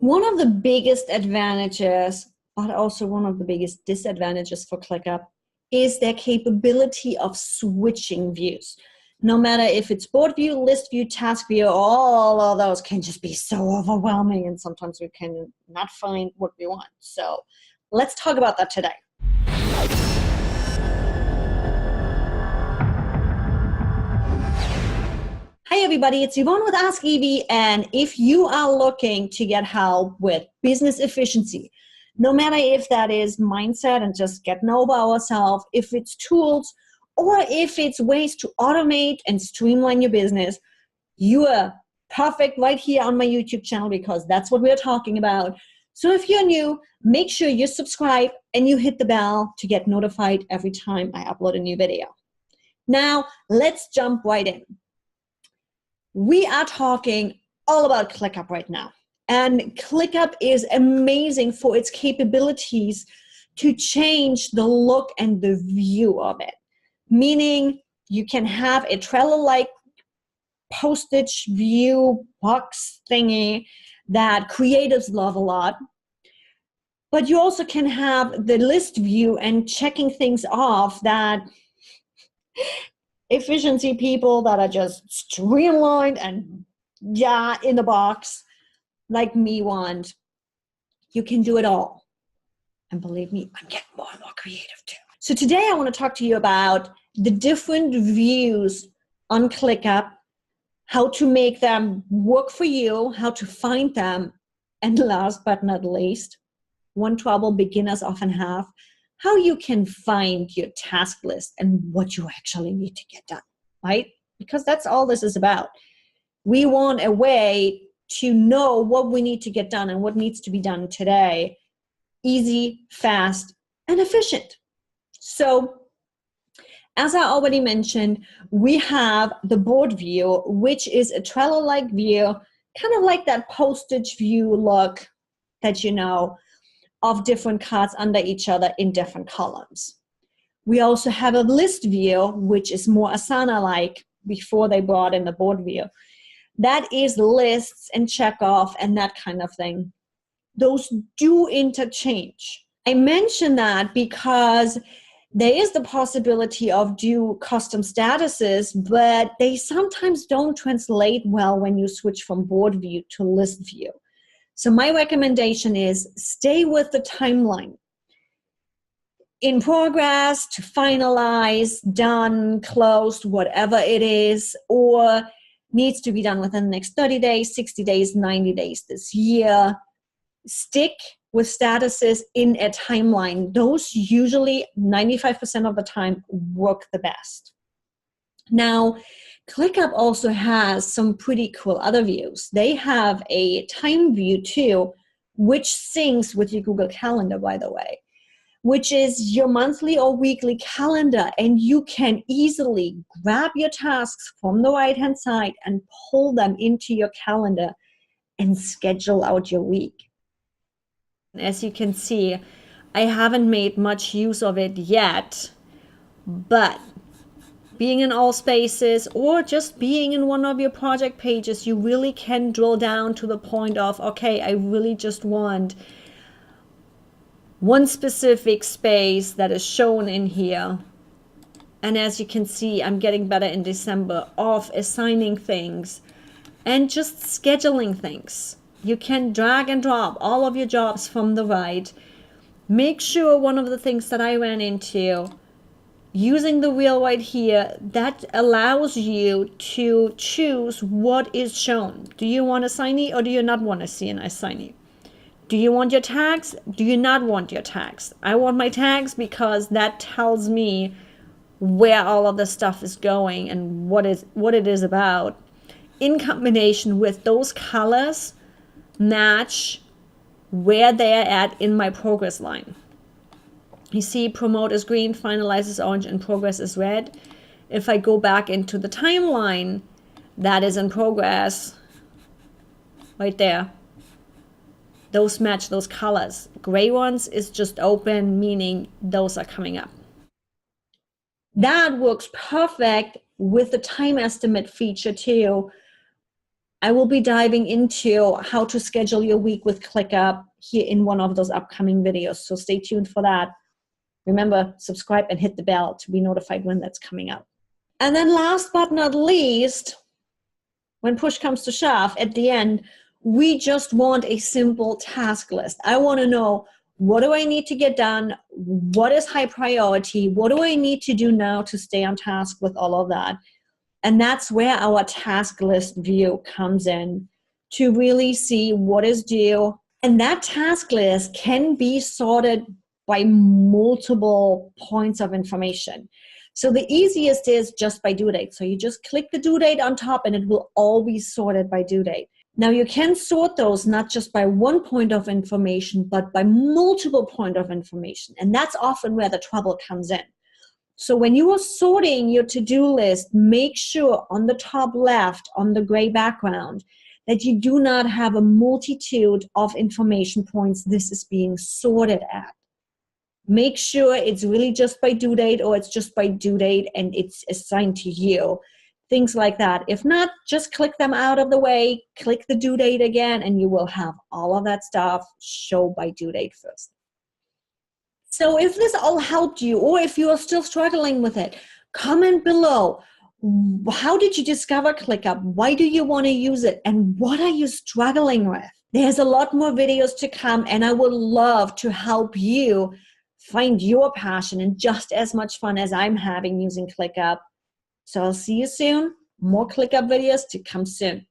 One of the biggest advantages, but also one of the biggest disadvantages for ClickUp is their capability of switching views. No matter if it's board view, list view, task view, all of those can just be so overwhelming, and sometimes we can not find what we want. So let's talk about that today. Hi everybody, it's Yvonne with Ask Evie, and if you are looking to get help with business efficiency, no matter if that is mindset and just getting over ourselves, if it's tools, or if it's ways to automate and streamline your business, you are perfect right here on my YouTube channel because that's what we're talking about. So if you're new, make sure you subscribe and you hit the bell to get notified every time I upload a new video. Now, let's jump right in. We are talking all about ClickUp right now. And ClickUp is amazing for its capabilities to change the look and the view of it. Meaning you can have a Trello-like postage view box thingy that creatives love a lot. But you also can have the list view and checking things off that efficiency people that are just streamlined and in the box like me want. You can do it all. And believe me, I'm getting more and more creative too. So today I want to talk to you about the different views on ClickUp, how to make them work for you, how to find them, and last but not least, one trouble beginners often have, how you can find your task list and what you actually need to get done, right? Because that's all this is about. We want a way to know what we need to get done and what needs to be done today. Easy, fast, and efficient. So, as I already mentioned, we have the board view, which is a Trello-like view, kind of like that postage view look that you know, of different cards under each other in different columns. We also have a list view, which is more Asana-like before they brought in the board view. That is lists and check off and that kind of thing. Those do interchange. I mention that because there is the possibility of do custom statuses, but they sometimes don't translate well when you switch from board view to list view. So my recommendation is stay with the timeline. In progress, to finalize, done, closed, whatever it is, or needs to be done within the next 30 days, 60 days, 90 days this year. Stick with statuses in a timeline. Those usually 95% of the time work the best. Now, ClickUp also has some pretty cool other views. They have a time view too, which syncs with your Google Calendar, by the way, which is your monthly or weekly calendar, and you can easily grab your tasks from the right-hand side and pull them into your calendar and schedule out your week. As you can see, I haven't made much use of it yet, but being in all spaces or just being in one of your project pages, you really can drill down to the point of, okay, I really just want one specific space that is shown in here. And as you can see, I'm getting better in December of assigning things and just scheduling things. You can drag and drop all of your jobs from the right. Make sure one of the things that I ran into, using the wheel right here, that allows you to choose what is shown. Do you want a assignee or do you not want to see an assignee? Do you want your tags? Do you not want your tags? I want my tags because that tells me where all of the stuff is going and what it is about. In combination with those colors, match where they're at in my progress line. You see, promote is green, finalize is orange, and progress is red. If I go back into the timeline, that is in progress right there. Those match those colors. Gray ones is just open, meaning those are coming up. That works perfect with the time estimate feature too, I will be diving into how to schedule your week with ClickUp here in one of those upcoming videos. So stay tuned for that. Remember, subscribe and hit the bell to be notified when that's coming up. And then last but not least, when push comes to shove, at the end, we just want a simple task list. I want to know, what do I need to get done? What is high priority? What do I need to do now to stay on task with all of that? And that's where our task list view comes in, to really see what is due. And that task list can be sorted by multiple points of information. So the easiest is just by due date. So you just click the due date on top and it will all be sorted by due date. Now you can sort those not just by one point of information, but by multiple points of information. And that's often where the trouble comes in. So when you are sorting your to-do list, make sure on the top left, on the gray background, that you do not have a multitude of information points this is being sorted at. Make sure it's really just by due date, or it's just by due date and it's assigned to you. Things like that. If not, just click them out of the way, click the due date again, and you will have all of that stuff show by due date first. So if this all helped you, or if you are still struggling with it, comment below. How did you discover ClickUp? Why do you want to use it? And what are you struggling with? There's a lot more videos to come, and I would love to help you find your passion and just as much fun as I'm having using ClickUp. So I'll see you soon. More ClickUp videos to come soon.